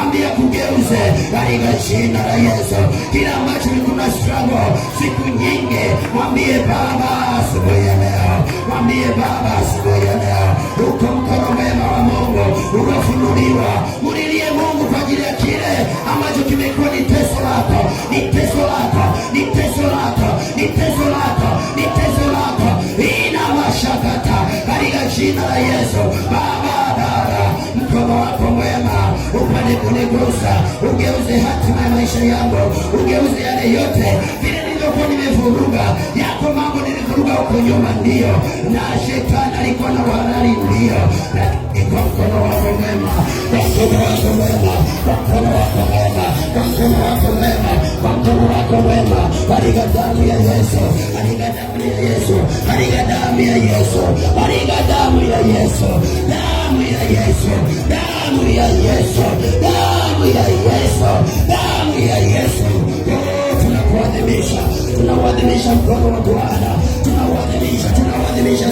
mwambie kugeuze katika jina la Yesu. Kila ambacho kuna struggle siku nyingi, mwambie Baba asubuhi ya leo, mwambie Baba asubuhi ya leo, uko mkono mwema wa Mungu unafunuliwa. Mulilie Mungu kwa ajili ya kile ambacho kimekuwa ni teso lako, ni teso lako, ni teso lako, ni teso lako, ni teso lako. Ina mashakata katika jina la Yesu. Baba, mkono wako mwema upande kunigusa, ugeuze hatima ya maisha yangu, ugeuze yale yote vile nilivyokuwa nimevuruga. Yako mambo nilivuruga huko nyuma, ndio, na shetani alikuwa na uhalali, ndio, lakini kwa mkono wako mwema, kwa mkono wako mwema, kwa mkono wako mwema, kwa mkono wako mwema, kwa mkono wako mwema, katika damu ya Yesu, katika damu ya Yesu, katika damu ya Yesu, katika damu ya Yesu, damu ya Yesu, damu ya Yesu, damu ya Yesu, damu ya Yesu. Tunakuadhimisha, tunauadhimisha mkono wa Bwana, tunauadhimisha